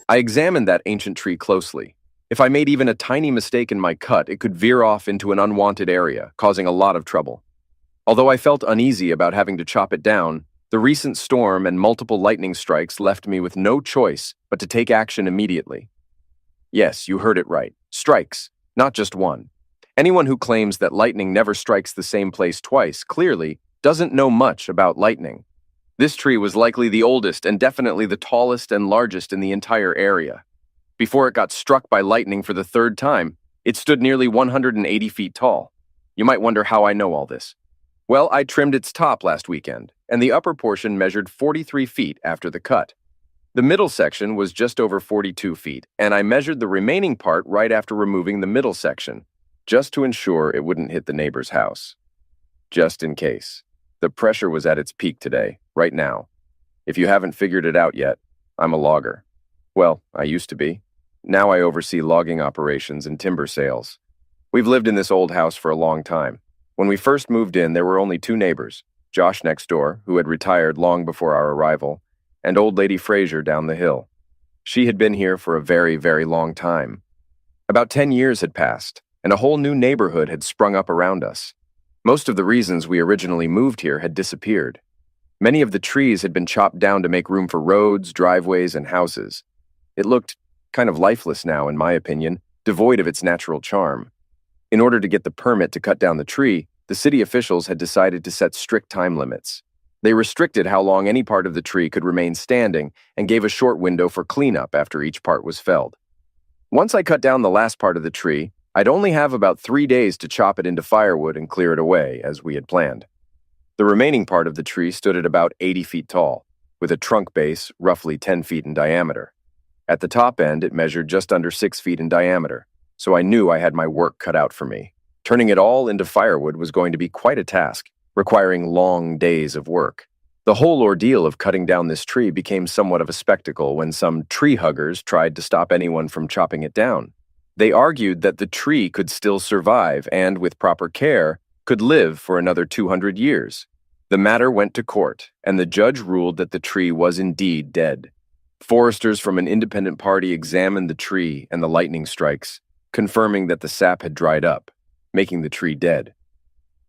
I examined that ancient tree closely. If I made even a tiny mistake in my cut, it could veer off into an unwanted area, causing a lot of trouble. Although I felt uneasy about having to chop it down, the recent storm and multiple lightning strikes left me with no choice but to take action immediately. Yes, you heard it right. Strikes, not just one. Anyone who claims that lightning never strikes the same place twice clearly doesn't know much about lightning. This tree was likely the oldest and definitely the tallest and largest in the entire area. Before it got struck by lightning for the third time, it stood nearly 180 feet tall. You might wonder how I know all this. Well, I trimmed its top last weekend, and the upper portion measured 43 feet after the cut. The middle section was just over 42 feet, and I measured the remaining part right after removing the middle section, just to ensure it wouldn't hit the neighbor's house. Just in case. The pressure was at its peak today, right now. If you haven't figured it out yet, I'm a logger. Well, I used to be. Now I oversee logging operations and timber sales. We've lived in this old house for a long time. When we first moved in, there were only two neighbors, Josh next door, who had retired long before our arrival, and old lady Fraser down the hill. She had been here for a very, very long time. About 10 years had passed, and a whole new neighborhood had sprung up around us. Most of the reasons we originally moved here had disappeared. Many of the trees had been chopped down to make room for roads, driveways, and houses. It looked kind of lifeless now, in my opinion, devoid of its natural charm. In order to get the permit to cut down the tree, the city officials had decided to set strict time limits. They restricted how long any part of the tree could remain standing and gave a short window for cleanup after each part was felled. Once I cut down the last part of the tree, I'd only have about 3 days to chop it into firewood and clear it away, as we had planned. The remaining part of the tree stood at about 80 feet tall, with a trunk base roughly 10 feet in diameter. At the top end, it measured just under 6 feet in diameter, so I knew I had my work cut out for me. Turning it all into firewood was going to be quite a task, requiring long days of work. The whole ordeal of cutting down this tree became somewhat of a spectacle when some tree huggers tried to stop anyone from chopping it down. They argued that the tree could still survive and, with proper care, could live for another 200 years. The matter went to court, and the judge ruled that the tree was indeed dead. Foresters from an independent party examined the tree and the lightning strikes, confirming that the sap had dried up, making the tree dead.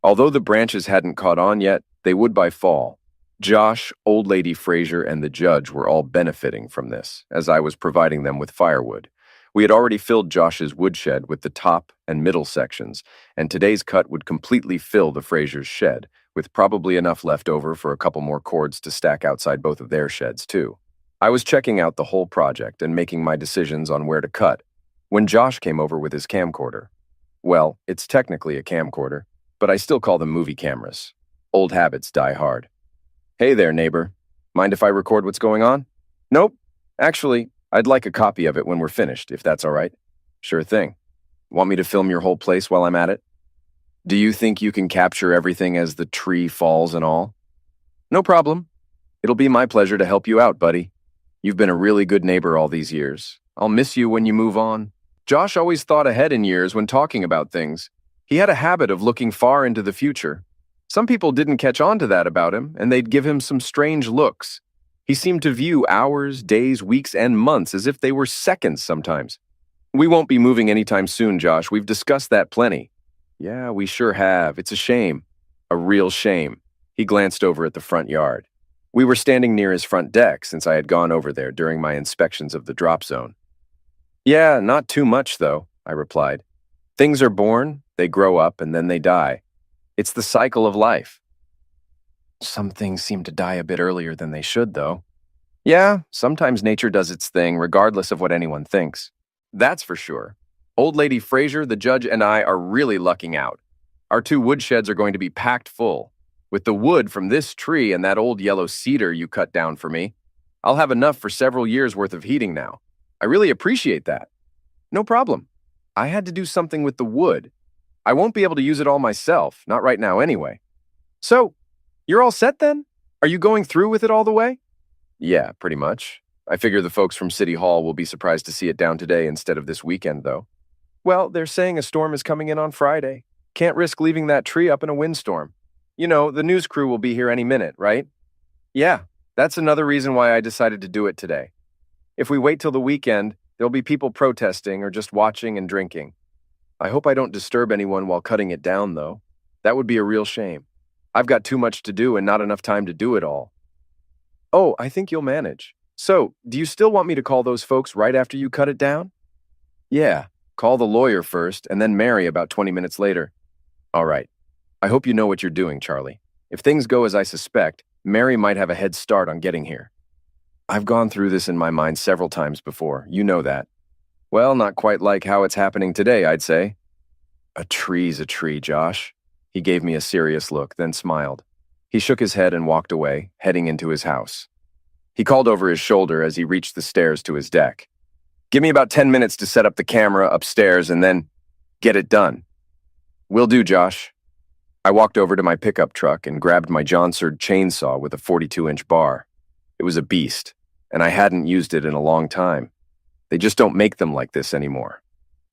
Although the branches hadn't caught on yet, they would by fall. Josh, old lady Fraser, and the judge were all benefiting from this, as I was providing them with firewood. We had already filled Josh's woodshed with the top and middle sections, and today's cut would completely fill the Fraser's shed, with probably enough left over for a couple more cords to stack outside both of their sheds, too. I was checking out the whole project and making my decisions on where to cut, when Josh came over with his camcorder. Well, it's technically a camcorder, but I still call them movie cameras. Old habits die hard. Hey there, neighbor. Mind if I record what's going on? Nope. Actually, I'd like a copy of it when we're finished, if that's all right. Sure thing. Want me to film your whole place while I'm at it? Do you think you can capture everything as the tree falls and all? No problem. It'll be my pleasure to help you out, buddy. You've been a really good neighbor all these years. I'll miss you when you move on. Josh always thought ahead in years when talking about things. He had a habit of looking far into the future. Some people didn't catch on to that about him, and they'd give him some strange looks. He seemed to view hours, days, weeks, and months as if they were seconds sometimes. We won't be moving anytime soon, Josh. We've discussed that plenty. Yeah, we sure have. It's a shame. A real shame. He glanced over at the front yard. We were standing near his front deck since I had gone over there during my inspections of the drop zone. Yeah, not too much, though, I replied. Things are born, they grow up, and then they die. It's the cycle of life. Some things seem to die a bit earlier than they should, though. Yeah, sometimes nature does its thing, regardless of what anyone thinks. That's for sure. Old lady Fraser, the judge, and I are really lucking out. Our 2 woodsheds are going to be packed full. With the wood from this tree and that old yellow cedar you cut down for me, I'll have enough for several years' worth of heating now. I really appreciate that. No problem. I had to do something with the wood. I won't be able to use it all myself, not right now anyway. So, you're all set then? Are you going through with it all the way? Yeah, pretty much. I figure the folks from City Hall will be surprised to see it down today instead of this weekend, though. Well, they're saying a storm is coming in on Friday. Can't risk leaving that tree up in a windstorm. You know, the news crew will be here any minute, right? Yeah, that's another reason why I decided to do it today. If we wait till the weekend, there'll be people protesting or just watching and drinking. I hope I don't disturb anyone while cutting it down, though. That would be a real shame. I've got too much to do and not enough time to do it all. Oh, I think you'll manage. So, do you still want me to call those folks right after you cut it down? Yeah, call the lawyer first and then Mary about 20 minutes later. All right. I hope you know what you're doing, Charlie. If things go as I suspect, Mary might have a head start on getting here. I've gone through this in my mind several times before, you know that. Well, not quite like how it's happening today, I'd say. A tree's a tree, Josh. He gave me a serious look, then smiled. He shook his head and walked away, heading into his house. He called over his shoulder as he reached the stairs to his deck. Give me about 10 minutes to set up the camera upstairs and then get it done. Will do, Josh. I walked over to my pickup truck and grabbed my Johnsard chainsaw with a 42-inch bar. It was a beast, and I hadn't used it in a long time. They just don't make them like this anymore.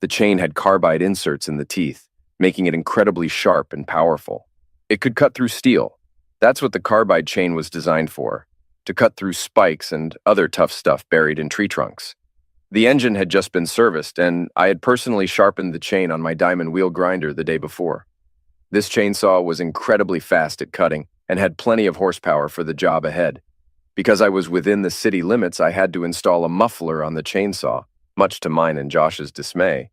The chain had carbide inserts in the teeth, making it incredibly sharp and powerful. It could cut through steel. That's what the carbide chain was designed for, to cut through spikes and other tough stuff buried in tree trunks. The engine had just been serviced, and I had personally sharpened the chain on my diamond wheel grinder the day before. This chainsaw was incredibly fast at cutting and had plenty of horsepower for the job ahead. Because I was within the city limits, I had to install a muffler on the chainsaw, much to mine and Josh's dismay.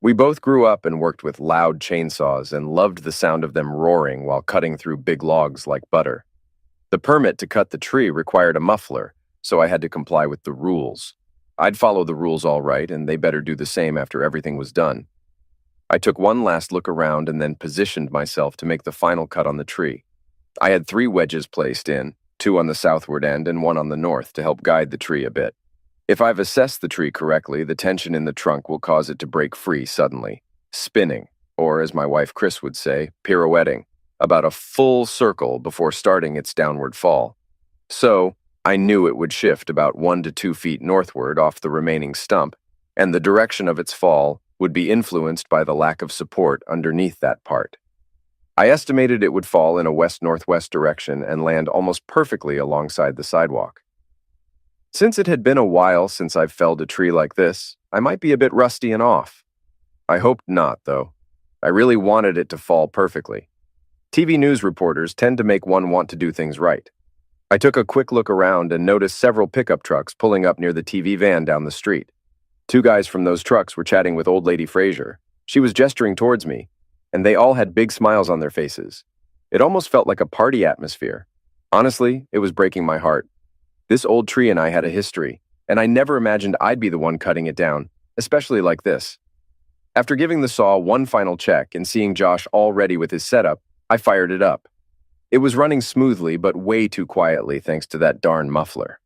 We both grew up and worked with loud chainsaws and loved the sound of them roaring while cutting through big logs like butter. The permit to cut the tree required a muffler, so I had to comply with the rules. I'd follow the rules all right, and they better do the same after everything was done. I took one last look around and then positioned myself to make the final cut on the tree. I had 3 wedges placed in, 2 on the southward end and 1 on the north to help guide the tree a bit. If I've assessed the tree correctly, the tension in the trunk will cause it to break free suddenly, spinning, or as my wife Chris would say, pirouetting, about a full circle before starting its downward fall. So, I knew it would shift about 1 to 2 feet northward off the remaining stump, and the direction of its fall would be influenced by the lack of support underneath that part. I estimated it would fall in a west-northwest direction and land almost perfectly alongside the sidewalk. Since it had been a while since I've felled a tree like this, I might be a bit rusty and off. I hoped not, though. I really wanted it to fall perfectly. TV news reporters tend to make one want to do things right. I took a quick look around and noticed several pickup trucks pulling up near the TV van down the street. 2 guys from those trucks were chatting with old lady Fraser. She was gesturing towards me, and they all had big smiles on their faces. It almost felt like a party atmosphere. Honestly, it was breaking my heart. This old tree and I had a history, and I never imagined I'd be the one cutting it down, especially like this. After giving the saw one final check and seeing Josh all ready with his setup, I fired it up. It was running smoothly, but way too quietly thanks to that darn muffler.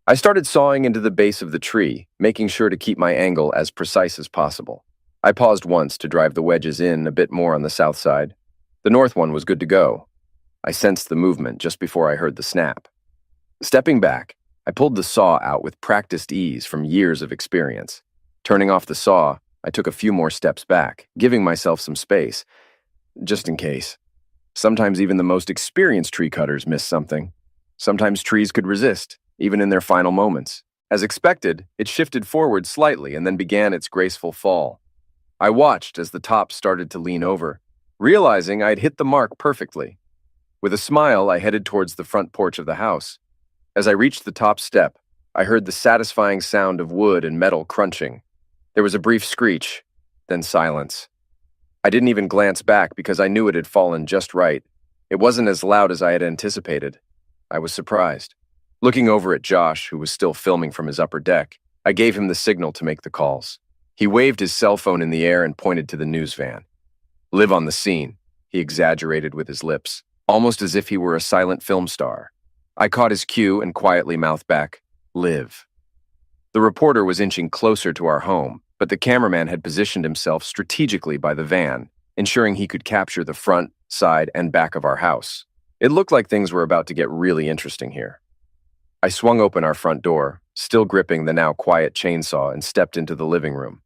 I started sawing into the base of the tree, making sure to keep my angle as precise as possible. I paused once to drive the wedges in a bit more on the south side. The north one was good to go. I sensed the movement just before I heard the snap. Stepping back, I pulled the saw out with practiced ease from years of experience. Turning off the saw, I took a few more steps back, giving myself some space, just in case. Sometimes even the most experienced tree cutters miss something. Sometimes trees could resist, even in their final moments. As expected, it shifted forward slightly and then began its graceful fall. I watched as the top started to lean over, realizing I'd hit the mark perfectly. With a smile, I headed towards the front porch of the house. As I reached the top step, I heard the satisfying sound of wood and metal crunching. There was a brief screech, then silence. I didn't even glance back because I knew it had fallen just right. It wasn't as loud as I had anticipated. I was surprised. Looking over at Josh, who was still filming from his upper deck, I gave him the signal to make the calls. He waved his cell phone in the air and pointed to the news van. "Live on the scene," he exaggerated with his lips, almost as if he were a silent film star. I caught his cue and quietly mouthed back, "Live." The reporter was inching closer to our home, but the cameraman had positioned himself strategically by the van, ensuring he could capture the front, side, and back of our house. It looked like things were about to get really interesting here. I swung open our front door, still gripping the now quiet chainsaw, and stepped into the living room.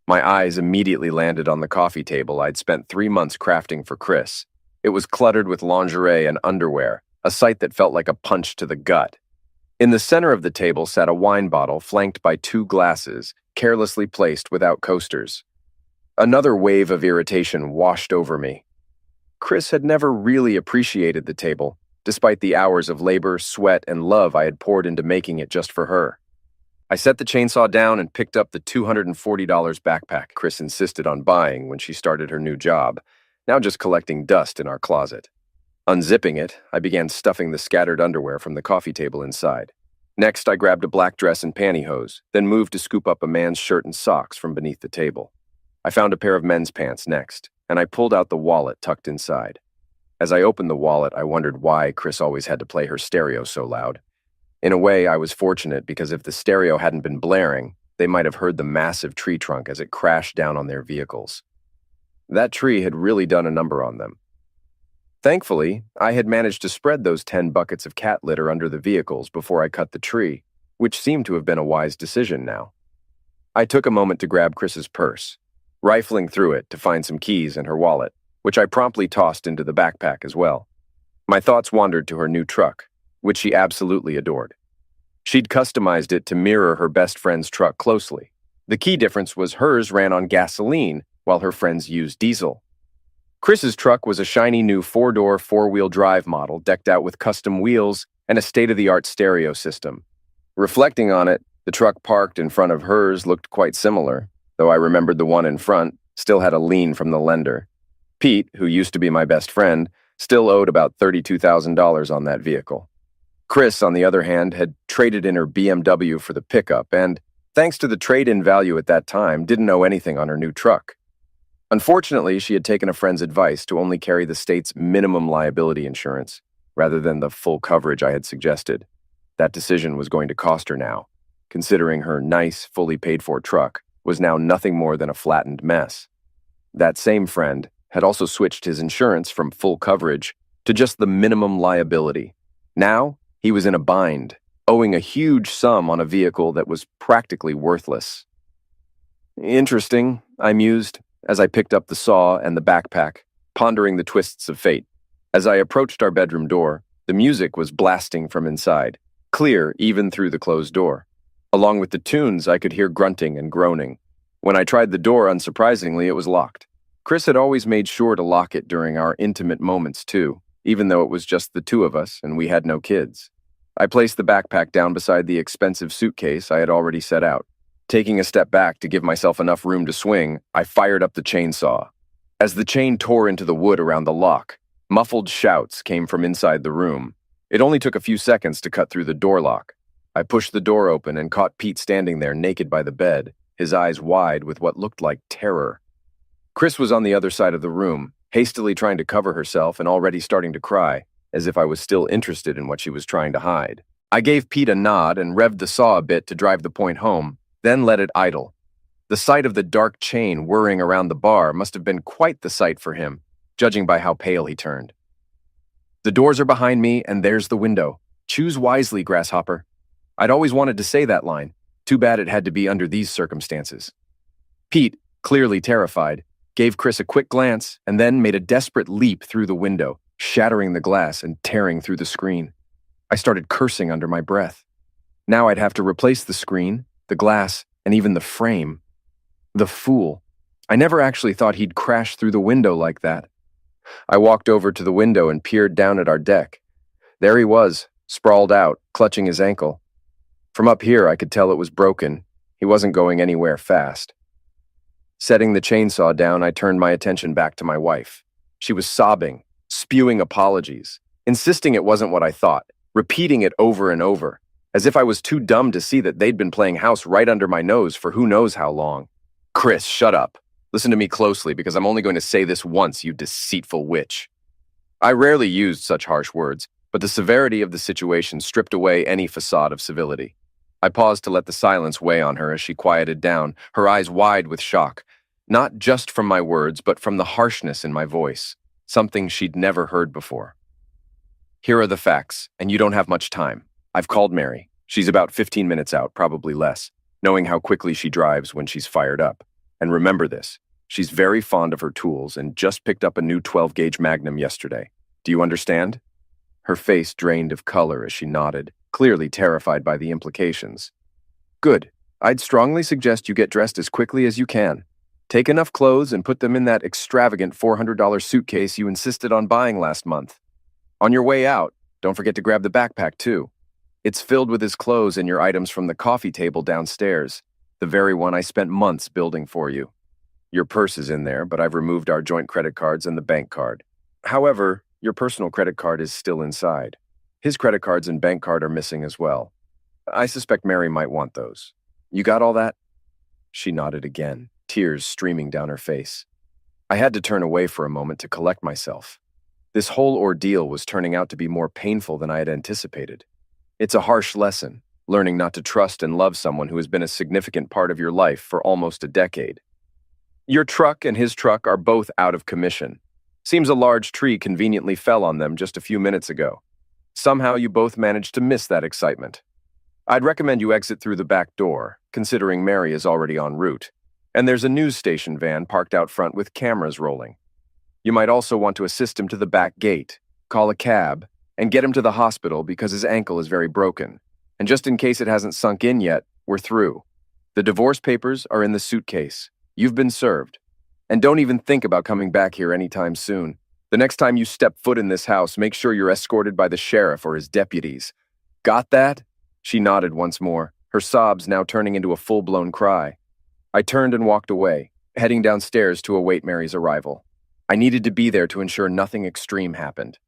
My eyes immediately landed on the coffee table I'd spent 3 months crafting for Chris. It was cluttered with lingerie and underwear, a sight that felt like a punch to the gut. In the center of the table sat a wine bottle flanked by two glasses, carelessly placed without coasters. Another wave of irritation washed over me. Chris had never really appreciated the table, despite the hours of labor, sweat, and love I had poured into making it just for her. I set the chainsaw down and picked up the $240 backpack Chris insisted on buying when she started her new job, now just collecting dust in our closet. Unzipping it, I began stuffing the scattered underwear from the coffee table inside. Next, I grabbed a black dress and pantyhose, then moved to scoop up a man's shirt and socks from beneath the table. I found a pair of men's pants next, and I pulled out the wallet tucked inside. As I opened the wallet, I wondered why Chris always had to play her stereo so loud. In a way, I was fortunate because if the stereo hadn't been blaring, they might have heard the massive tree trunk as it crashed down on their vehicles. That tree had really done a number on them. Thankfully, I had managed to spread those 10 buckets of cat litter under the vehicles before I cut the tree, which seemed to have been a wise decision now. I took a moment to grab Chris's purse, rifling through it to find some keys and her wallet, which I promptly tossed into the backpack as well. My thoughts wandered to her new truck, which she absolutely adored. She'd customized it to mirror her best friend's truck closely. The key difference was hers ran on gasoline, while her friend's used diesel. Chris's truck was a shiny new four-door, four-wheel drive model decked out with custom wheels and a state-of-the-art stereo system. Reflecting on it, the truck parked in front of hers looked quite similar, though I remembered the one in front still had a lien from the lender. Pete, who used to be my best friend, still owed about $32,000 on that vehicle. Chris, on the other hand, had traded in her BMW for the pickup and, thanks to the trade-in value at that time, didn't owe anything on her new truck. Unfortunately, she had taken a friend's advice to only carry the state's minimum liability insurance, rather than the full coverage I had suggested. That decision was going to cost her now, considering her nice, fully paid-for truck was now nothing more than a flattened mess. That same friend had also switched his insurance from full coverage to just the minimum liability. Now, he was in a bind, owing a huge sum on a vehicle that was practically worthless. Interesting, I mused, as I picked up the saw and the backpack, pondering the twists of fate. As I approached our bedroom door, the music was blasting from inside, clear even through the closed door. Along with the tunes, I could hear grunting and groaning. When I tried the door, unsurprisingly, it was locked. Chris had always made sure to lock it during our intimate moments, too, even though it was just the two of us and we had no kids. I placed the backpack down beside the expensive suitcase I had already set out. Taking a step back to give myself enough room to swing, I fired up the chainsaw. As the chain tore into the wood around the lock, muffled shouts came from inside the room. It only took a few seconds to cut through the door lock. I pushed the door open and caught Pete standing there naked by the bed, his eyes wide with what looked like terror. Chris was on the other side of the room, hastily trying to cover herself and already starting to cry, as if I was still interested in what she was trying to hide. I gave Pete a nod and revved the saw a bit to drive the point home, then let it idle. The sight of the dark chain whirring around the bar must have been quite the sight for him, judging by how pale he turned. The doors are behind me, and there's the window. Choose wisely, Grasshopper. I'd always wanted to say that line. Too bad it had to be under these circumstances. Pete, clearly terrified, gave Chris a quick glance and then made a desperate leap through the window, shattering the glass and tearing through the screen. I started cursing under my breath. Now I'd have to replace the screen, the glass, and even the frame. The fool. I never actually thought he'd crash through the window like that. I walked over to the window and peered down at our deck. There he was, sprawled out, clutching his ankle. From up here, I could tell it was broken. He wasn't going anywhere fast. Setting the chainsaw down, I turned my attention back to my wife. She was sobbing, spewing apologies, insisting it wasn't what I thought, repeating it over and over, as if I was too dumb to see that they'd been playing house right under my nose for who knows how long. Chris, shut up. Listen to me closely because I'm only going to say this once, you deceitful witch. I rarely used such harsh words, but the severity of the situation stripped away any facade of civility. I paused to let the silence weigh on her as she quieted down, her eyes wide with shock, not just from my words, but from the harshness in my voice, something she'd never heard before. Here are the facts, and you don't have much time. I've called Mary. She's about 15 minutes out, probably less, knowing how quickly she drives when she's fired up. And remember this, she's very fond of her tools and just picked up a new 12-gauge Magnum yesterday. Do you understand? Her face drained of color as she nodded, clearly terrified by the implications. Good. I'd strongly suggest you get dressed as quickly as you can. Take enough clothes and put them in that extravagant $400 suitcase you insisted on buying last month. On your way out, don't forget to grab the backpack too. It's filled with his clothes and your items from the coffee table downstairs, the very one I spent months building for you. Your purse is in there, but I've removed our joint credit cards and the bank card. However, your personal credit card is still inside. His credit cards and bank card are missing as well. I suspect Mary might want those. You got all that? She nodded again, tears streaming down her face. I had to turn away for a moment to collect myself. This whole ordeal was turning out to be more painful than I had anticipated. It's a harsh lesson, learning not to trust and love someone who has been a significant part of your life for almost a decade. Your truck and his truck are both out of commission. Seems a large tree conveniently fell on them just a few minutes ago. Somehow you both managed to miss that excitement. I'd recommend you exit through the back door, considering Mary is already en route, and there's a news station van parked out front with cameras rolling. You might also want to assist him to the back gate, call a cab, and get him to the hospital because his ankle is very broken. And just in case it hasn't sunk in yet, we're through. The divorce papers are in the suitcase. You've been served. And don't even think about coming back here anytime soon. The next time you step foot in this house, make sure you're escorted by the sheriff or his deputies. Got that? She nodded once more, her sobs now turning into a full-blown cry. I turned and walked away, heading downstairs to await Mary's arrival. I needed to be there to ensure nothing extreme happened.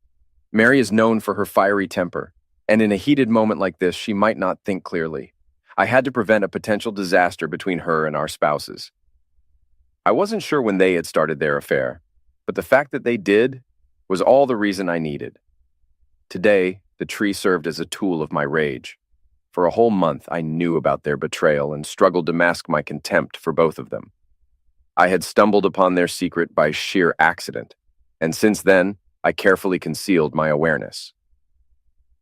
Mary is known for her fiery temper, and in a heated moment like this, she might not think clearly. I had to prevent a potential disaster between her and our spouses. I wasn't sure when they had started their affair, but the fact that they did was all the reason I needed. Today, the tree served as a tool of my rage. For a whole month, I knew about their betrayal and struggled to mask my contempt for both of them. I had stumbled upon their secret by sheer accident, and since then, I carefully concealed my awareness.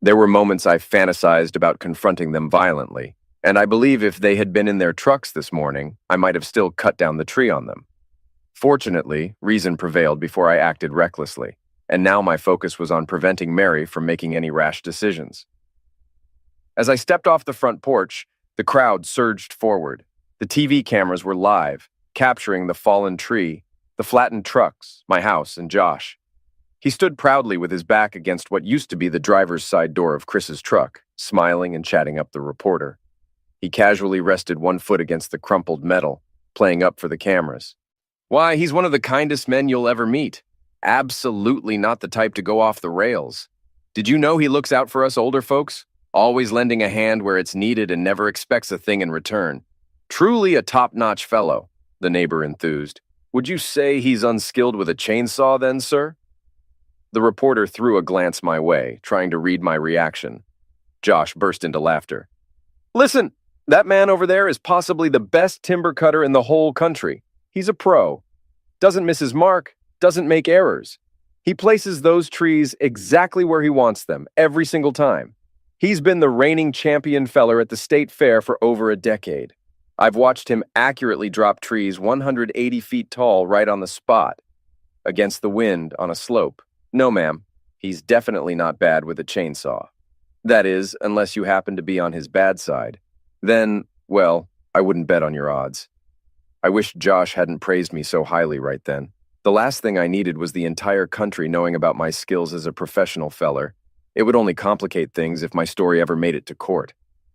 There were moments I fantasized about confronting them violently, and I believe if they had been in their trucks this morning, I might have still cut down the tree on them. Fortunately, reason prevailed before I acted recklessly, and now my focus was on preventing Mary from making any rash decisions. As I stepped off the front porch, the crowd surged forward. The TV cameras were live, capturing the fallen tree, the flattened trucks, my house, and Josh. He stood proudly with his back against what used to be the driver's side door of Chris's truck, smiling and chatting up the reporter. He casually rested one foot against the crumpled metal, playing up for the cameras. Why, he's one of the kindest men you'll ever meet. Absolutely not the type to go off the rails. Did you know he looks out for us older folks? Always lending a hand where it's needed and never expects a thing in return. Truly a top-notch fellow, the neighbor enthused. Would you say he's unskilled with a chainsaw then, sir? The reporter threw a glance my way, trying to read my reaction. Josh burst into laughter. Listen, that man over there is possibly the best timber cutter in the whole country. He's a pro. Doesn't miss his mark, doesn't make errors. He places those trees exactly where he wants them, every single time. He's been the reigning champion feller at the state fair for over a decade. I've watched him accurately drop trees 180 feet tall right on the spot, against the wind on a slope. No, ma'am, he's definitely not bad with a chainsaw. That is, unless you happen to be on his bad side. Then, well, I wouldn't bet on your odds. I wish Josh hadn't praised me so highly right then. The last thing I needed was the entire country knowing about my skills as a professional feller. It would only complicate things if my story ever made it to court.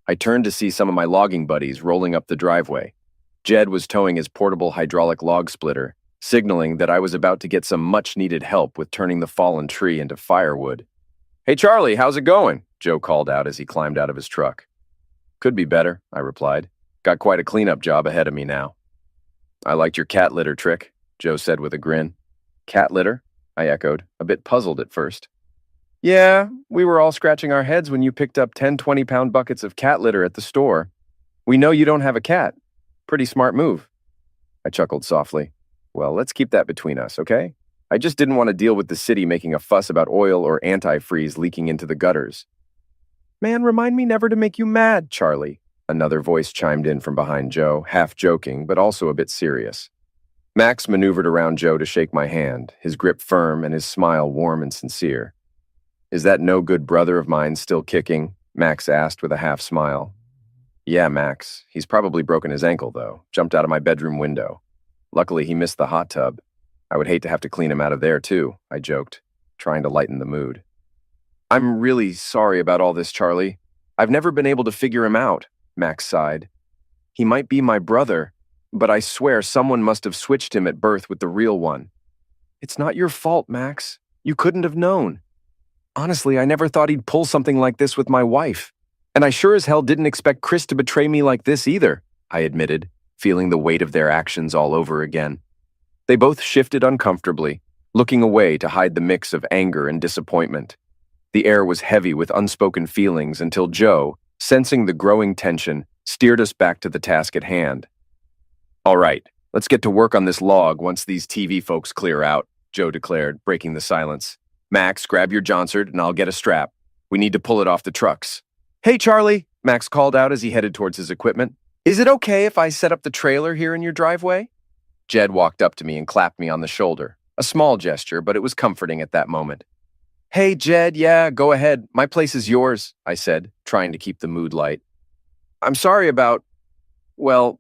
I turned to see some of my logging buddies rolling up the driveway. Jed was towing his portable hydraulic log splitter, signaling that I was about to get some much-needed help with turning the fallen tree into firewood. Hey, Charlie, how's it going? Joe called out as he climbed out of his truck. Could be better, I replied. Got quite a cleanup job ahead of me now. I liked your cat litter trick, Joe said with a grin. Cat litter? I echoed, a bit puzzled at first. Yeah, we were all scratching our heads when you picked up 10 20-pound buckets of cat litter at the store. We know you don't have a cat. Pretty smart move. I chuckled softly. Well, let's keep that between us, okay? I just didn't want to deal with the city making a fuss about oil or antifreeze leaking into the gutters. Man, remind me never to make you mad, Charlie. Another voice chimed in from behind Joe, half joking, but also a bit serious. Max maneuvered around Joe to shake my hand, his grip firm and his smile warm and sincere. Is that no-good brother of mine still kicking? Max asked with a half smile. Yeah, Max. He's probably broken his ankle, though. Jumped out of my bedroom window. Luckily, he missed the hot tub. I would hate to have to clean him out of there, too, I joked, trying to lighten the mood. I'm really sorry about all this, Charlie. I've never been able to figure him out, Max sighed. He might be my brother, but I swear someone must have switched him at birth with the real one. It's not your fault, Max. You couldn't have known. Honestly, I never thought he'd pull something like this with my wife. And I sure as hell didn't expect Chris to betray me like this either, I admitted, feeling the weight of their actions all over again. They both shifted uncomfortably, looking away to hide the mix of anger and disappointment. The air was heavy with unspoken feelings until Joe, sensing the growing tension, steered us back to the task at hand. All right, let's get to work on this log once these TV folks clear out, Joe declared, breaking the silence. Max, grab your Johnsard and I'll get a strap. We need to pull it off the trucks. Hey, Charlie, Max called out as he headed towards his equipment. Is it okay if I set up the trailer here in your driveway? Jed walked up to me and clapped me on the shoulder. A small gesture, but it was comforting at that moment. Hey, Jed, yeah, go ahead. My place is yours, I said, trying to keep the mood light. I'm sorry about, well,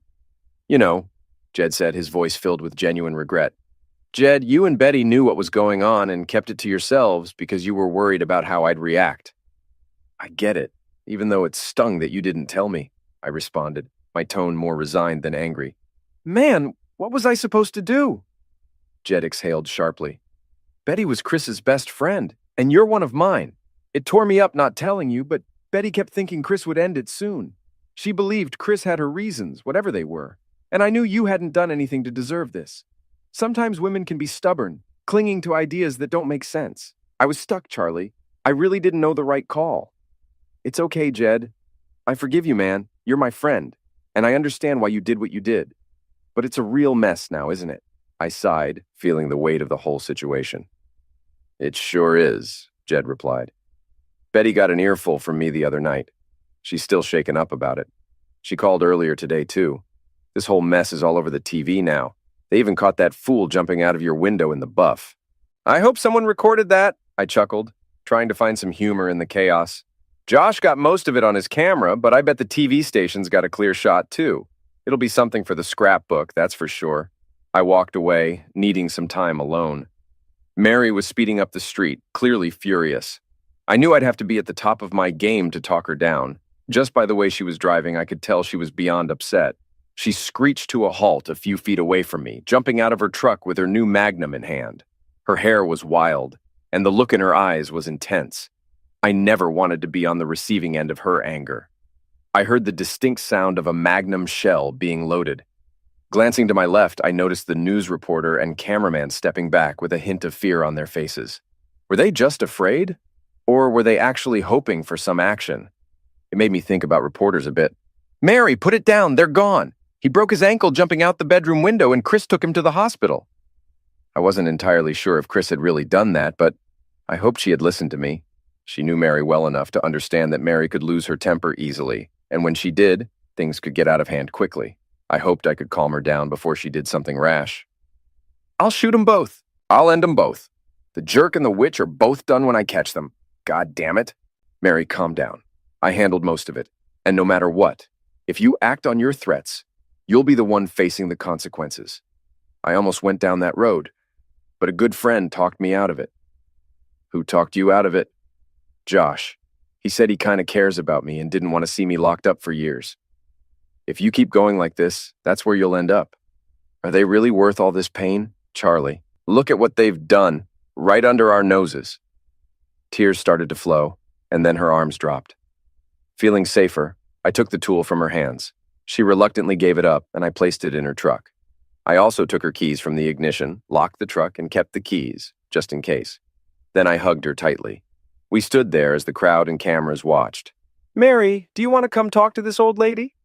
Jed said, his voice filled with genuine regret. Jed, you and Betty knew what was going on and kept it to yourselves because you were worried about how I'd react. I get it, even though it stung that you didn't tell me, I responded, my tone more resigned than angry. Man, what was I supposed to do? Jed exhaled sharply. Betty was Chris's best friend, and you're one of mine. It tore me up not telling you, but Betty kept thinking Chris would end it soon. She believed Chris had her reasons, whatever they were, and I knew you hadn't done anything to deserve this. Sometimes women can be stubborn, clinging to ideas that don't make sense. I was stuck, Charlie. I really didn't know the right call. It's okay, Jed. I forgive you, man. You're my friend, and I understand why you did what you did. But it's a real mess now, isn't it? I sighed, feeling the weight of the whole situation. It sure is, Jed replied. Betty got an earful from me the other night. She's still shaken up about it. She called earlier today, too. This whole mess is all over the TV now. They even caught that fool jumping out of your window in the buff. I hope someone recorded that, I chuckled, trying to find some humor in the chaos. Josh got most of it on his camera, but I bet the TV station's got a clear shot, too. It'll be something for the scrapbook, that's for sure. I walked away, needing some time alone. Mary was speeding up the street, clearly furious. I knew I'd have to be at the top of my game to talk her down. Just by the way she was driving, I could tell she was beyond upset. She screeched to a halt a few feet away from me, jumping out of her truck with her new Magnum in hand. Her hair was wild, and the look in her eyes was intense. I never wanted to be on the receiving end of her anger. I heard the distinct sound of a Magnum shell being loaded. Glancing to my left, I noticed the news reporter and cameraman stepping back with a hint of fear on their faces. Were they just afraid? Or were they actually hoping for some action? It made me think about reporters a bit. Mary, put it down, they're gone. He broke his ankle jumping out the bedroom window and Chris took him to the hospital. I wasn't entirely sure if Chris had really done that, but I hoped she had listened to me. She knew Mary well enough to understand that Mary could lose her temper easily, and when she did, things could get out of hand quickly. I hoped I could calm her down before she did something rash. I'll shoot 'em both. I'll end 'em both. The jerk and the witch are both done when I catch them. God damn it. Mary, calm down. I handled most of it, and no matter what, if you act on your threats, you'll be the one facing the consequences. I almost went down that road, but a good friend talked me out of it. Who talked you out of it? Josh. He said he kind of cares about me and didn't want to see me locked up for years. If you keep going like this, that's where you'll end up. Are they really worth all this pain? Charlie, look at what they've done, right under our noses. Tears started to flow, and then her arms dropped. Feeling safer, I took the tool from her hands. She reluctantly gave it up, and I placed it in her truck. I also took her keys from the ignition, locked the truck, and kept the keys, just in case. Then I hugged her tightly. We stood there as the crowd and cameras watched. Mary, do you want to come talk to this old lady?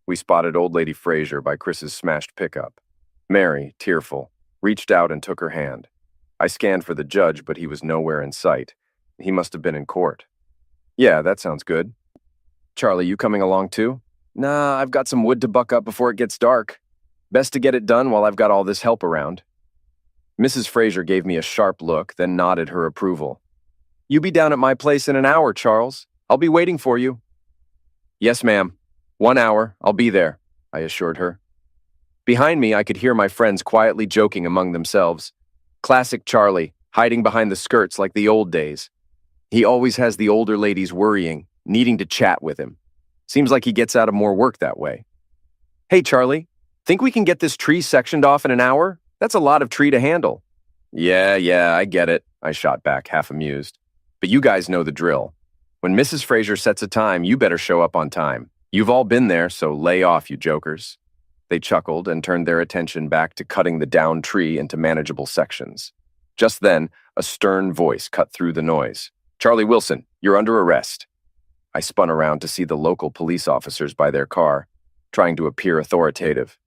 We spotted Old Lady Fraser by Chris's smashed pickup. Mary, tearful, reached out and took her hand. I scanned for the judge, but he was nowhere in sight. He must have been in court. Yeah, that sounds good. Charlie, you coming along too? Nah, I've got some wood to buck up before it gets dark. Best to get it done while I've got all this help around. Mrs. Fraser gave me a sharp look, then nodded her approval. You be down at my place in an hour, Charles. I'll be waiting for you. Yes, ma'am. 1 hour, I'll be there, I assured her. Behind me, I could hear my friends quietly joking among themselves. Classic Charlie, hiding behind the skirts like the old days. He always has the older ladies worrying, needing to chat with him. Seems like he gets out of more work that way. Hey, Charlie, think we can get this tree sectioned off in an hour? That's a lot of tree to handle. Yeah, I get it, I shot back, half amused. But you guys know the drill. When Mrs. Fraser sets a time, you better show up on time. You've all been there, so lay off, you jokers. They chuckled and turned their attention back to cutting the downed tree into manageable sections. Just then, a stern voice cut through the noise. Charlie Wilson, you're under arrest. I spun around to see the local police officers by their car, trying to appear authoritative.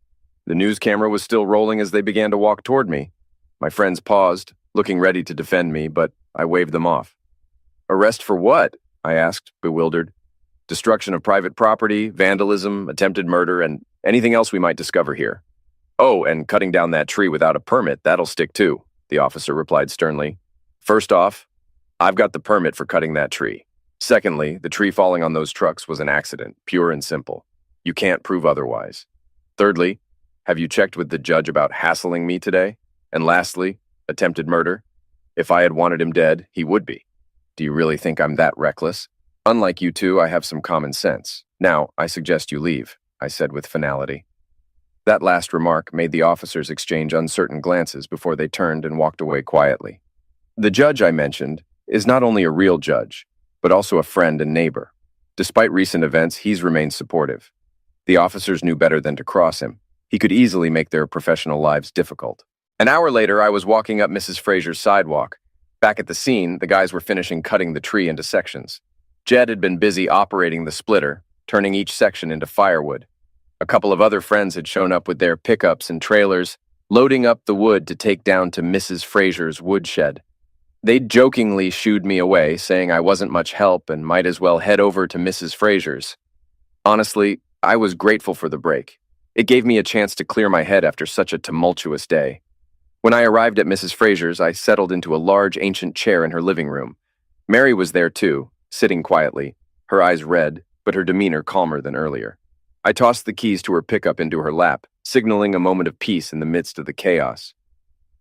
The news camera was still rolling as they began to walk toward me. My friends paused, looking ready to defend me, but I waved them off. Arrest for what? I asked, bewildered. Destruction of private property, vandalism, attempted murder, and anything else we might discover here. Oh, and cutting down that tree without a permit, that'll stick too, the officer replied sternly. First off, I've got the permit for cutting that tree. Secondly, the tree falling on those trucks was an accident, pure and simple. You can't prove otherwise. Thirdly, have you checked with the judge about hassling me today? And lastly, attempted murder. If I had wanted him dead, he would be. Do you really think I'm that reckless? Unlike you two, I have some common sense. Now, I suggest you leave, I said with finality. That last remark made the officers exchange uncertain glances before they turned and walked away quietly. The judge I mentioned is not only a real judge, but also a friend and neighbor. Despite recent events, he's remained supportive. The officers knew better than to cross him. He could easily make their professional lives difficult. An hour later, I was walking up Mrs. Fraser's sidewalk. Back at the scene, the guys were finishing cutting the tree into sections. Jed had been busy operating the splitter, turning each section into firewood. A couple of other friends had shown up with their pickups and trailers, loading up the wood to take down to Mrs. Fraser's woodshed. They'd jokingly shooed me away, saying I wasn't much help and might as well head over to Mrs. Fraser's. Honestly, I was grateful for the break. It gave me a chance to clear my head after such a tumultuous day. When I arrived at Mrs. Fraser's, I settled into a large ancient chair in her living room. Mary was there too, sitting quietly, her eyes red, but her demeanor calmer than earlier. I tossed the keys to her pickup into her lap, signaling a moment of peace in the midst of the chaos.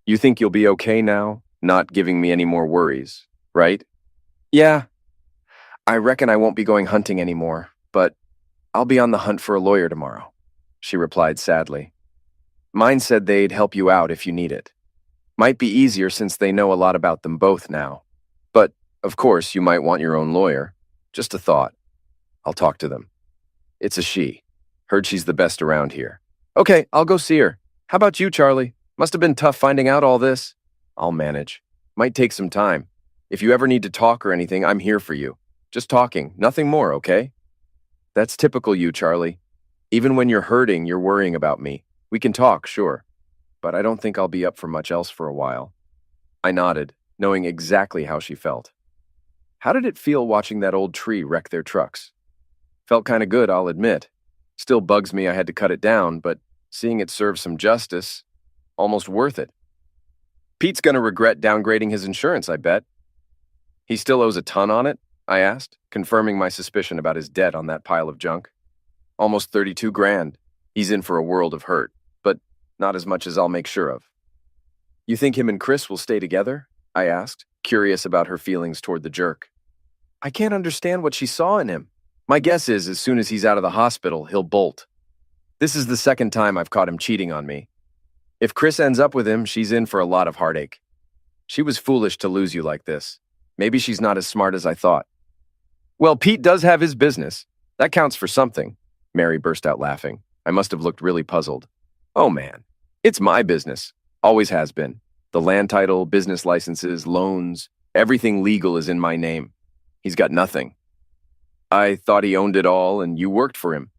You think you'll be okay now, not giving me any more worries, right? Yeah. I reckon I won't be going hunting anymore, but I'll be on the hunt for a lawyer tomorrow, she replied sadly. Mine said they'd help you out if you need it. Might be easier since they know a lot about them both now. But, of course, you might want your own lawyer. Just a thought. I'll talk to them. It's a she. Heard she's the best around here. Okay, I'll go see her. How about you, Charlie? Must have been tough finding out all this. I'll manage. Might take some time. If you ever need to talk or anything, I'm here for you. Just talking, nothing more, okay? That's typical you, Charlie. Even when you're hurting, you're worrying about me. We can talk, sure, but I don't think I'll be up for much else for a while. I nodded, knowing exactly how she felt. How did it feel watching that old tree wreck their trucks? Felt kind of good, I'll admit. Still bugs me I had to cut it down, but seeing it serve some justice, almost worth it. Pete's gonna regret downgrading his insurance, I bet. He still owes a ton on it? I asked, confirming my suspicion about his debt on that pile of junk. Almost 32 grand. He's in for a world of hurt. Not as much as I'll make sure of. You think him and Chris will stay together? I asked, curious about her feelings toward the jerk. I can't understand what she saw in him. My guess is as soon as he's out of the hospital, he'll bolt. This is the second time I've caught him cheating on me. If Chris ends up with him, she's in for a lot of heartache. She was foolish to lose you like this. Maybe she's not as smart as I thought. Well, Pete does have his business. That counts for something. Mary burst out laughing. I must have looked really puzzled. Oh, man. It's my business. Always has been. The land title, business licenses, loans, everything legal is in my name. He's got nothing. I thought he owned it all and you worked for him.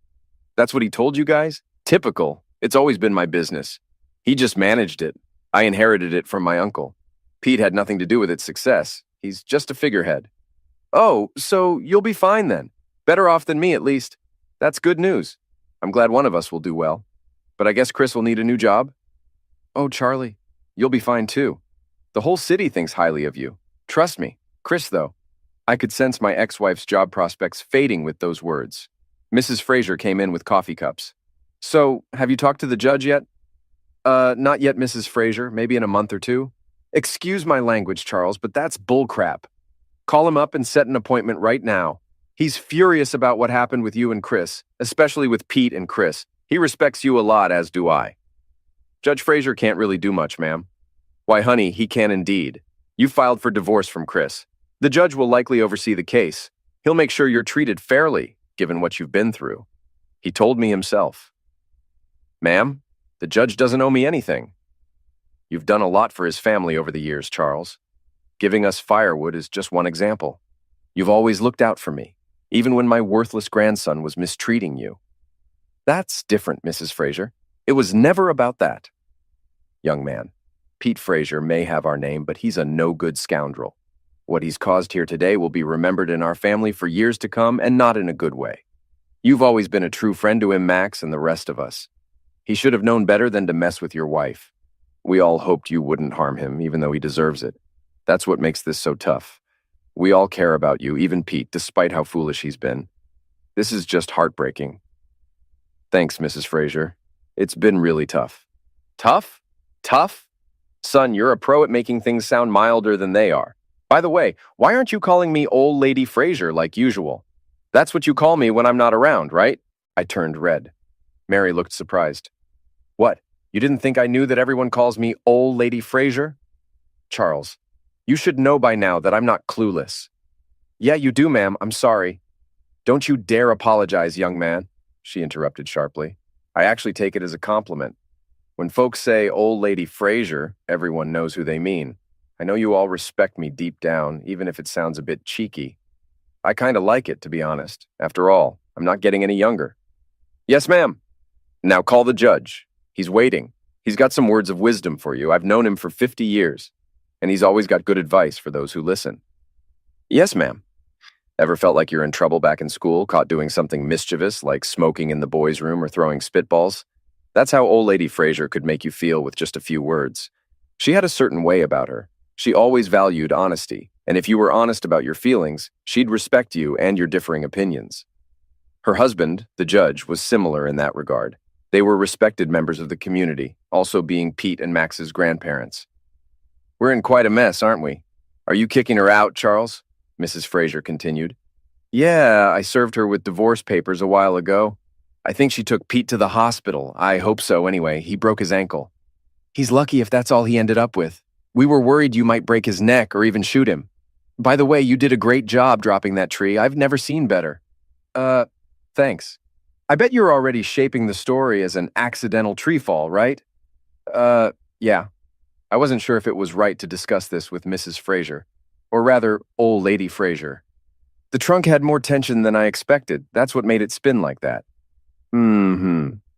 That's what he told you guys? Typical. It's always been my business. He just managed it. I inherited it from my uncle. Pete had nothing to do with its success. He's just a figurehead. Oh, so you'll be fine then. Better off than me, at least. That's good news. I'm glad one of us will do well. But I guess Chris will need a new job? Oh, Charlie, you'll be fine too. The whole city thinks highly of you. Trust me. Chris, though. I could sense my ex-wife's job prospects fading with those words. Mrs. Fraser came in with coffee cups. So, have you talked to the judge yet? Not yet, Mrs. Fraser. Maybe in a month or two. Excuse my language, Charles, but that's bullcrap. Call him up and set an appointment right now. He's furious about what happened with you and Chris, especially with Pete and Chris. He respects you a lot, as do I. Judge Fraser can't really do much, ma'am. Why, honey, he can indeed. You filed for divorce from Chris. The judge will likely oversee the case. He'll make sure you're treated fairly, given what you've been through. He told me himself. Ma'am, the judge doesn't owe me anything. You've done a lot for his family over the years, Charles. Giving us firewood is just one example. You've always looked out for me, even when my worthless grandson was mistreating you. That's different, Mrs. Fraser. It was never about that. Young man, Pete Fraser may have our name, but he's a no-good scoundrel. What he's caused here today will be remembered in our family for years to come, and not in a good way. You've always been a true friend to him, Max, and the rest of us. He should have known better than to mess with your wife. We all hoped you wouldn't harm him, even though he deserves it. That's what makes this so tough. We all care about you, even Pete, despite how foolish he's been. This is just heartbreaking. Thanks, Mrs. Fraser. It's been really tough. Tough? Tough? Son, you're a pro at making things sound milder than they are. By the way, why aren't you calling me Old Lady Fraser like usual? That's what you call me when I'm not around, right? I turned red. Mary looked surprised. What? You didn't think I knew that everyone calls me Old Lady Fraser? Charles, you should know by now that I'm not clueless. Yeah, you do, ma'am. I'm sorry. Don't you dare apologize, young man, she interrupted sharply. I actually take it as a compliment. When folks say Old Lady Fraser, everyone knows who they mean. I know you all respect me deep down, even if it sounds a bit cheeky. I kind of like it, to be honest. After all, I'm not getting any younger. Yes, ma'am. Now call the judge. He's waiting. He's got some words of wisdom for you. I've known him for 50 years, and he's always got good advice for those who listen. Yes, ma'am. Ever felt like you're in trouble back in school, caught doing something mischievous, like smoking in the boys' room or throwing spitballs? That's how Old Lady Fraser could make you feel with just a few words. She had a certain way about her. She always valued honesty, and if you were honest about your feelings, she'd respect you and your differing opinions. Her husband, the judge, was similar in that regard. They were respected members of the community, also being Pete and Max's grandparents. We're in quite a mess, aren't we? Are you kicking her out, Charles? Mrs. Fraser continued. Yeah, I served her with divorce papers a while ago. I think she took Pete to the hospital. I hope so, anyway. He broke his ankle. He's lucky if that's all he ended up with. We were worried you might break his neck or even shoot him. By the way, you did a great job dropping that tree. I've never seen better. Thanks. I bet you're already shaping the story as an accidental tree fall, right? Yeah. I wasn't sure if it was right to discuss this with Mrs. Fraser, or rather, Old Lady Fraser. The trunk had more tension than I expected. That's what made it spin like that.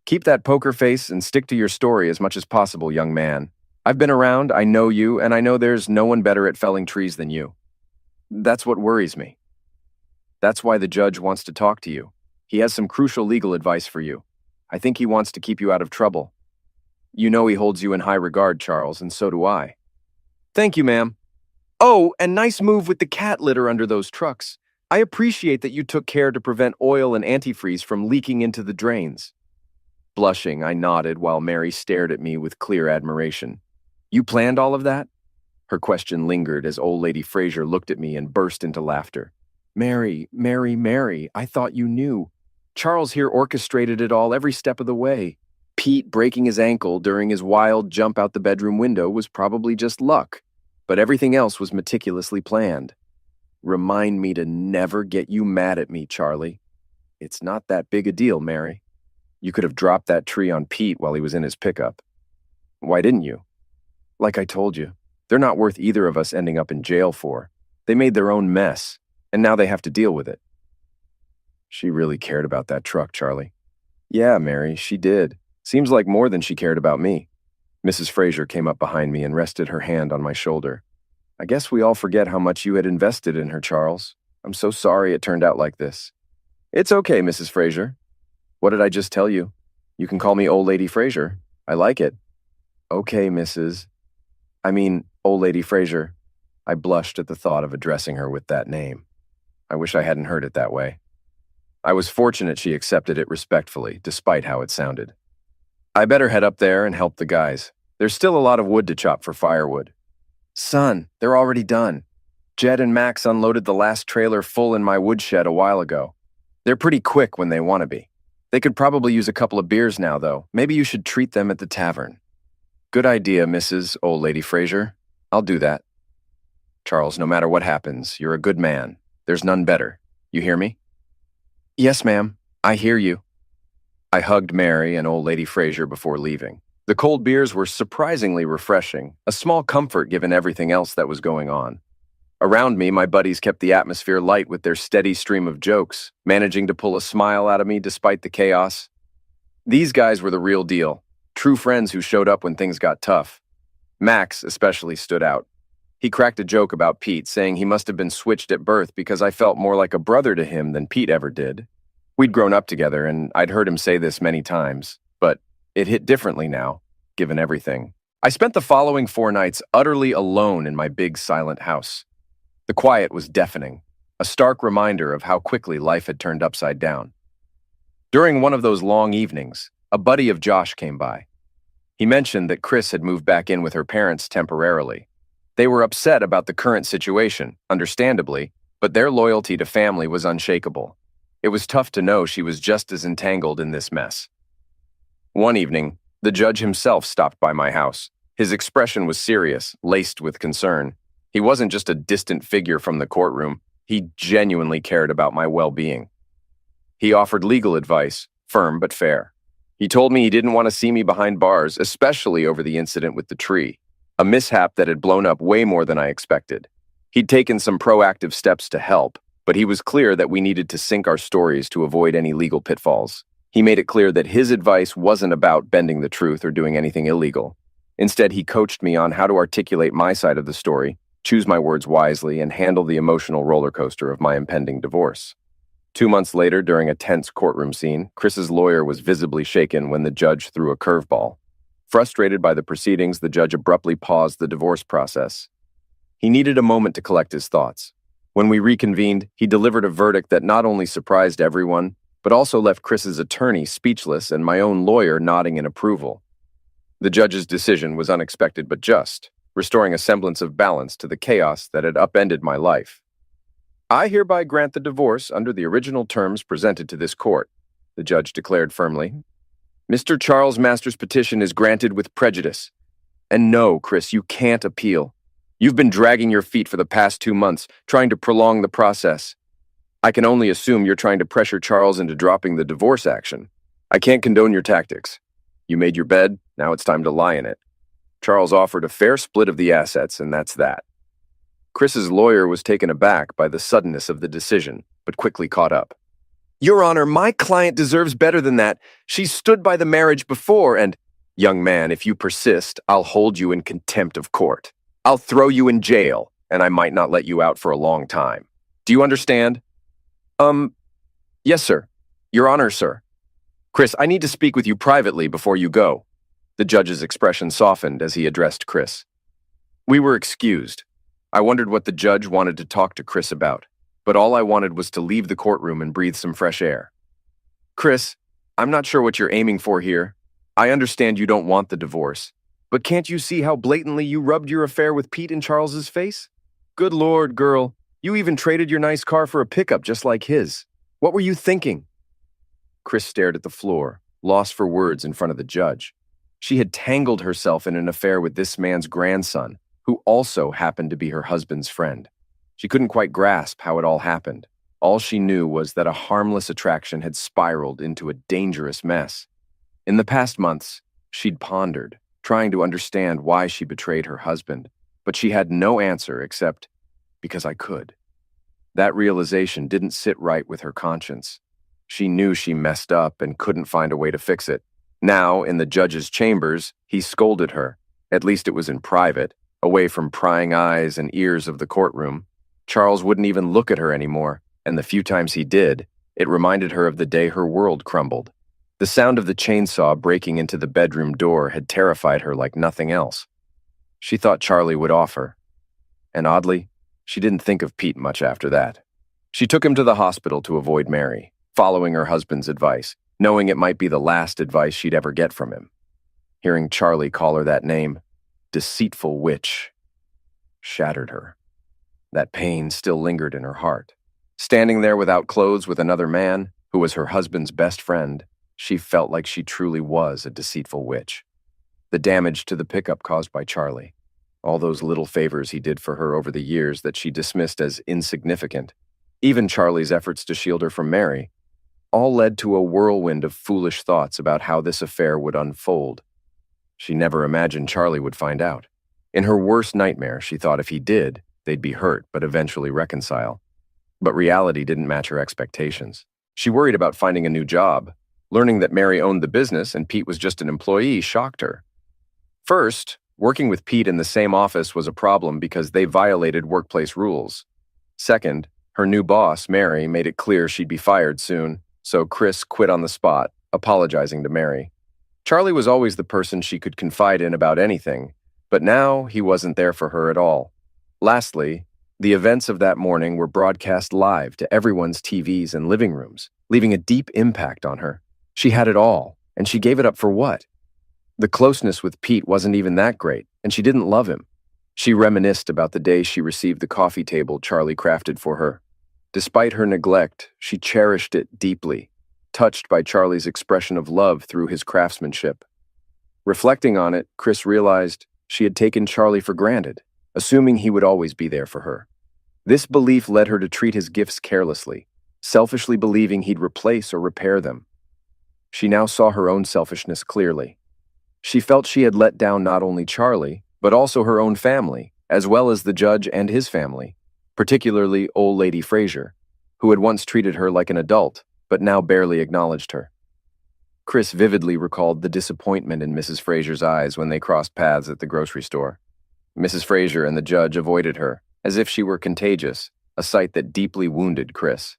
Keep that poker face and stick to your story as much as possible, young man. I've been around, I know you, and I know there's no one better at felling trees than you. That's what worries me. That's why the judge wants to talk to you. He has some crucial legal advice for you. I think he wants to keep you out of trouble. You know he holds you in high regard, Charles, and so do I. Thank you, ma'am. Oh, and nice move with the cat litter under those trucks. I appreciate that you took care to prevent oil and antifreeze from leaking into the drains. Blushing, I nodded while Mary stared at me with clear admiration. You planned all of that? Her question lingered as Old Lady Fraser looked at me and burst into laughter. Mary, I thought you knew. Charles here orchestrated it all every step of the way. Pete breaking his ankle during his wild jump out the bedroom window was probably just luck, but everything else was meticulously planned. Remind me to never get you mad at me, Charlie. It's not that big a deal, Mary. You could have dropped that tree on Pete while he was in his pickup. Why didn't you? Like I told you, they're not worth either of us ending up in jail for. They made their own mess, and now they have to deal with it. She really cared about that truck, Charlie. Yeah, Mary, she did. Seems like more than she cared about me. Mrs. Fraser came up behind me and rested her hand on my shoulder. I guess we all forget how much you had invested in her, Charles. I'm so sorry it turned out like this. It's okay, Mrs. Fraser. What did I just tell you? You can call me Old Lady Fraser. I like it. Okay, Old Lady Fraser. I blushed at the thought of addressing her with that name. I wish I hadn't heard it that way. I was fortunate she accepted it respectfully, despite how it sounded. I better head up there and help the guys. There's still a lot of wood to chop for firewood. Son, they're already done. Jed and Max unloaded the last trailer full in my woodshed a while ago. They're pretty quick when they want to be. They could probably use a couple of beers now, though. Maybe you should treat them at the tavern. Good idea, Mrs. Old Lady Fraser. I'll do that. Charles, no matter what happens, you're a good man. There's none better. You hear me? Yes, ma'am. I hear you. I hugged Mary and Old Lady Fraser before leaving. The cold beers were surprisingly refreshing, a small comfort given everything else that was going on. Around me, my buddies kept the atmosphere light with their steady stream of jokes, managing to pull a smile out of me despite the chaos. These guys were the real deal, true friends who showed up when things got tough. Max especially stood out. He cracked a joke about Pete, saying he must have been switched at birth because I felt more like a brother to him than Pete ever did. We'd grown up together, and I'd heard him say this many times, but it hit differently now, given everything. I spent the following 4 nights utterly alone in my big silent house. The quiet was deafening, a stark reminder of how quickly life had turned upside down. During one of those long evenings, a buddy of Josh came by. He mentioned that Chris had moved back in with her parents temporarily. They were upset about the current situation, understandably, but their loyalty to family was unshakable. It was tough to know she was just as entangled in this mess. One evening, the judge himself stopped by my house. His expression was serious, laced with concern. He wasn't just a distant figure from the courtroom. He genuinely cared about my well-being. He offered legal advice, firm but fair. He told me he didn't want to see me behind bars, especially over the incident with the tree, a mishap that had blown up way more than I expected. He'd taken some proactive steps to help, but he was clear that we needed to sync our stories to avoid any legal pitfalls. He made it clear that his advice wasn't about bending the truth or doing anything illegal. Instead, he coached me on how to articulate my side of the story, choose my words wisely, and handle the emotional roller coaster of my impending divorce. 2 months later, during a tense courtroom scene, Chris's lawyer was visibly shaken when the judge threw a curveball. Frustrated by the proceedings, the judge abruptly paused the divorce process. He needed a moment to collect his thoughts. When we reconvened, he delivered a verdict that not only surprised everyone, but also left Chris's attorney speechless and my own lawyer nodding in approval. The judge's decision was unexpected but just, restoring a semblance of balance to the chaos that had upended my life. I hereby grant the divorce under the original terms presented to this court, the judge declared firmly. Mr. Charles Masters' petition is granted with prejudice. And no, Chris, you can't appeal. You've been dragging your feet for the past 2 months, trying to prolong the process. I can only assume you're trying to pressure Charles into dropping the divorce action. I can't condone your tactics. You made your bed, now it's time to lie in it. Charles offered a fair split of the assets, and that's that. Chris's lawyer was taken aback by the suddenness of the decision, but quickly caught up. Your Honor, my client deserves better than that. She stood by the marriage before and— Young man, if you persist, I'll hold you in contempt of court. I'll throw you in jail, and I might not let you out for a long time. Do you understand? Yes, sir. Your Honor, sir. Chris, I need to speak with you privately before you go. The judge's expression softened as he addressed Chris. We were excused. I wondered what the judge wanted to talk to Chris about, but all I wanted was to leave the courtroom and breathe some fresh air. Chris, I'm not sure what you're aiming for here. I understand you don't want the divorce, but can't you see how blatantly you rubbed your affair with Pete in Charles's face? Good Lord, girl, you even traded your nice car for a pickup just like his. What were you thinking? Chris stared at the floor, lost for words in front of the judge. She had tangled herself in an affair with this man's grandson, who also happened to be her husband's friend. She couldn't quite grasp how it all happened. All she knew was that a harmless attraction had spiraled into a dangerous mess. In the past months, she'd pondered, trying to understand why she betrayed her husband, but she had no answer except, because I could. That realization didn't sit right with her conscience. She knew she messed up and couldn't find a way to fix it. Now, in the judge's chambers, he scolded her. At least it was in private, away from prying eyes and ears of the courtroom. Charles wouldn't even look at her anymore, and the few times he did, it reminded her of the day her world crumbled. The sound of the chainsaw breaking into the bedroom door had terrified her like nothing else. She thought Charlie would offer. And oddly, she didn't think of Pete much after that. She took him to the hospital to avoid Mary. following her husband's advice, knowing it might be the last advice she'd ever get from him. Hearing Charlie call her that name, deceitful witch, shattered her. That pain still lingered in her heart. Standing there without clothes with another man, who was her husband's best friend, she felt like she truly was a deceitful witch. The damage to the pickup caused by Charlie, all those little favors he did for her over the years that she dismissed as insignificant, even Charlie's efforts to shield her from Mary, all led to a whirlwind of foolish thoughts about how this affair would unfold. She never imagined Charlie would find out. In her worst nightmare, she thought if he did, they'd be hurt but eventually reconcile. But reality didn't match her expectations. She worried about finding a new job. Learning that Mary owned the business and Pete was just an employee shocked her. First, working with Pete in the same office was a problem because they violated workplace rules. Second, her new boss, Mary, made it clear she'd be fired soon, so Chris quit on the spot, apologizing to Mary. Charlie was always the person she could confide in about anything, but now he wasn't there for her at all. Lastly, the events of that morning were broadcast live to everyone's TVs and living rooms, leaving a deep impact on her. She had it all, and she gave it up for what? The closeness with Pete wasn't even that great, and she didn't love him. She reminisced about the day she received the coffee table Charlie crafted for her. Despite her neglect, she cherished it deeply, touched by Charlie's expression of love through his craftsmanship. Reflecting on it, Chris realized she had taken Charlie for granted, assuming he would always be there for her. This belief led her to treat his gifts carelessly, selfishly believing he'd replace or repair them. She now saw her own selfishness clearly. She felt she had let down not only Charlie, but also her own family, as well as the judge and his family, particularly old lady Fraser, who had once treated her like an adult, but now barely acknowledged her. Chris vividly recalled the disappointment in Mrs. Fraser's eyes when they crossed paths at the grocery store. Mrs. Fraser and the judge avoided her, as if she were contagious, a sight that deeply wounded Chris.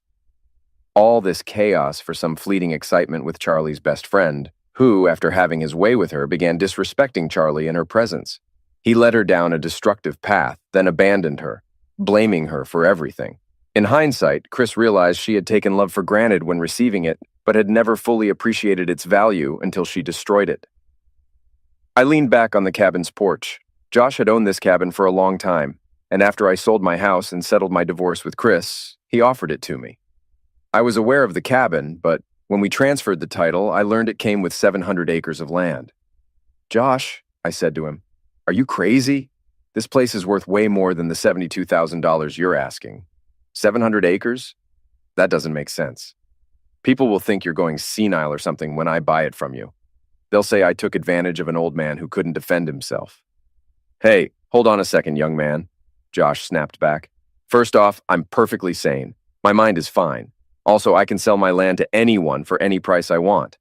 All this chaos for some fleeting excitement with Charlie's best friend, who, after having his way with her, began disrespecting Charlie in her presence. He led her down a destructive path, then abandoned her, blaming her for everything. In hindsight, Chris realized she had taken love for granted when receiving it, but had never fully appreciated its value until she destroyed it. I leaned back on the cabin's porch. Josh had owned this cabin for a long time, and after I sold my house and settled my divorce with Chris, he offered it to me. I was aware of the cabin, but when we transferred the title, I learned it came with 700 acres of land. "Josh," I said to him, "are you crazy? This place is worth way more than the $72,000 you're asking. 700 acres? That doesn't make sense. People will think you're going senile or something when I buy it from you. They'll say I took advantage of an old man who couldn't defend himself." "Hey, hold on a second, young man," Josh snapped back. "First off, I'm perfectly sane. My mind is fine. Also, I can sell my land to anyone for any price I want.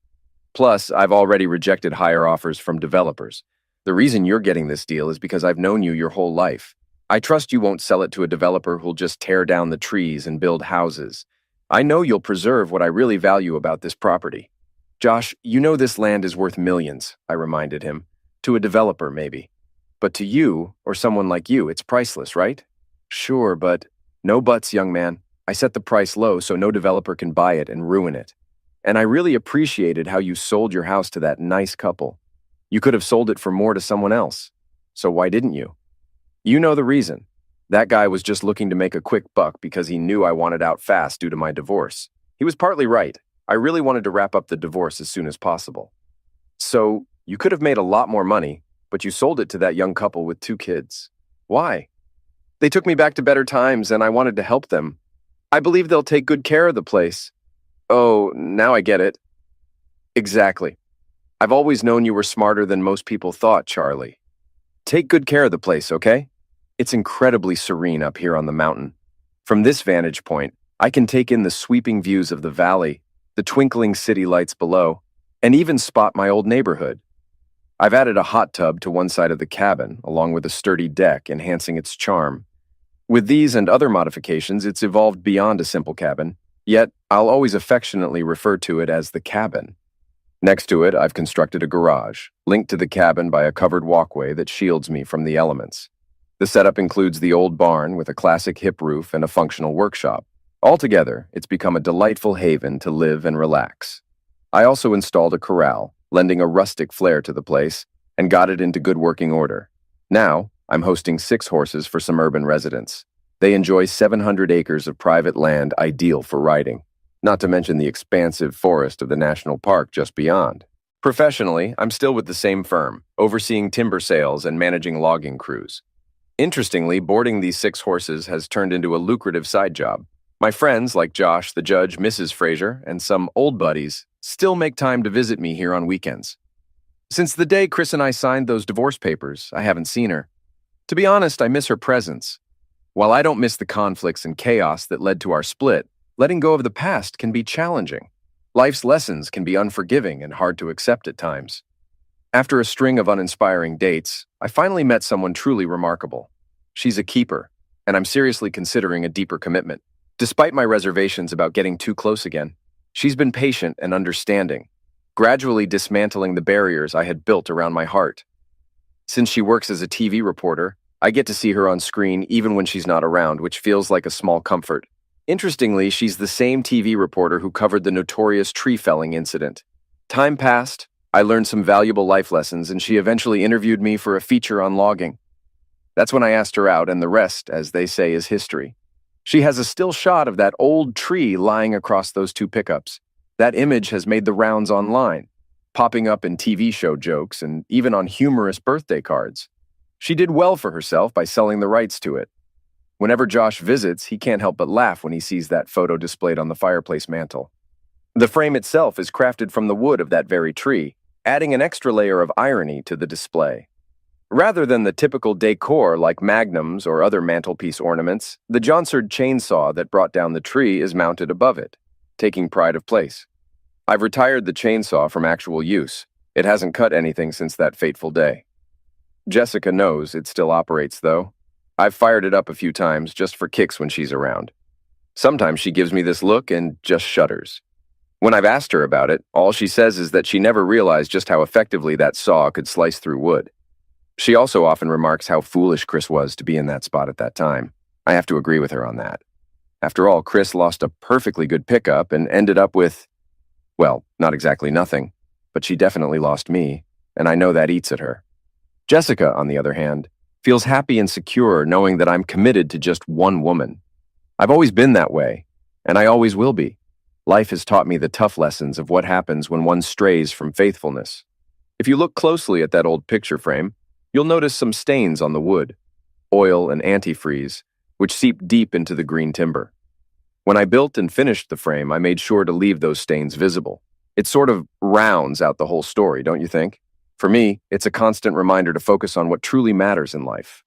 Plus, I've already rejected higher offers from developers. The reason you're getting this deal is because I've known you your whole life. I trust you won't sell it to a developer who'll just tear down the trees and build houses. I know you'll preserve what I really value about this property." "Josh, you know this land is worth millions," I reminded him. "To a developer, maybe. But to you, or someone like you, it's priceless, right?" "Sure, but..." "No buts, young man. I set the price low so no developer can buy it and ruin it. And I really appreciated how you sold your house to that nice couple. You could have sold it for more to someone else. So why didn't you? You know the reason. That guy was just looking to make a quick buck because he knew I wanted out fast due to my divorce. He was partly right. I really wanted to wrap up the divorce as soon as possible. So you could have made a lot more money, but you sold it to that young couple with 2 kids. Why? They took me back to better times and I wanted to help them. I believe they'll take good care of the place." "Oh, now I get it." "Exactly. I've always known you were smarter than most people thought, Charlie. Take good care of the place, okay? It's incredibly serene up here on the mountain. From this vantage point, I can take in the sweeping views of the valley, the twinkling city lights below, and even spot my old neighborhood. I've added a hot tub to one side of the cabin, along with a sturdy deck, enhancing its charm. With these and other modifications, it's evolved beyond a simple cabin, yet I'll always affectionately refer to it as the cabin. Next to it, I've constructed a garage, linked to the cabin by a covered walkway that shields me from the elements. The setup includes the old barn with a classic hip roof and a functional workshop, Altogether, it's become a delightful haven to live and relax. I also installed a corral, lending a rustic flair to the place, and got it into good working order. Now, I'm hosting 6 horses for some urban residents. They enjoy 700 acres of private land ideal for riding, not to mention the expansive forest of the national park just beyond. Professionally, I'm still with the same firm, overseeing timber sales and managing logging crews. Interestingly, boarding these 6 horses has turned into a lucrative side job. My friends, like Josh, the judge, Mrs. Fraser, and some old buddies, still make time to visit me here on weekends. Since the day Chris and I signed those divorce papers, I haven't seen her. To be honest, I miss her presence. While I don't miss the conflicts and chaos that led to our split, letting go of the past can be challenging. Life's lessons can be unforgiving and hard to accept at times. After a string of uninspiring dates, I finally met someone truly remarkable. She's a keeper, and I'm seriously considering a deeper commitment. Despite my reservations about getting too close again, she's been patient and understanding, gradually dismantling the barriers I had built around my heart. Since she works as a TV reporter, I get to see her on screen even when she's not around, which feels like a small comfort. Interestingly, she's the same TV reporter who covered the notorious tree felling incident. Time passed, I learned some valuable life lessons, and she eventually interviewed me for a feature on logging. That's when I asked her out, and the rest, as they say, is history. She has a still shot of that old tree lying across those 2 pickups. That image has made the rounds online, popping up in TV show jokes and even on humorous birthday cards. She did well for herself by selling the rights to it. Whenever Josh visits, he can't help but laugh when he sees that photo displayed on the fireplace mantel. The frame itself is crafted from the wood of that very tree, adding an extra layer of irony to the display. Rather than the typical decor like magnums or other mantelpiece ornaments, the Johnsard chainsaw that brought down the tree is mounted above it, taking pride of place. I've retired the chainsaw from actual use. It hasn't cut anything since that fateful day. Jessica knows it still operates, though. I've fired it up a few times just for kicks when she's around. Sometimes she gives me this look and just shudders. When I've asked her about it, all she says is that she never realized just how effectively that saw could slice through wood. She also often remarks how foolish Chris was to be in that spot at that time. I have to agree with her on that. After all, Chris lost a perfectly good pickup and ended up with, well, not exactly nothing, but she definitely lost me, and I know that eats at her. Jessica, on the other hand, feels happy and secure knowing that I'm committed to just one woman. I've always been that way, and I always will be. Life has taught me the tough lessons of what happens when one strays from faithfulness. If you look closely at that old picture frame, you'll notice some stains on the wood, oil and antifreeze, which seep deep into the green timber. When I built and finished the frame, I made sure to leave those stains visible. It sort of rounds out the whole story, don't you think? For me, it's a constant reminder to focus on what truly matters in life.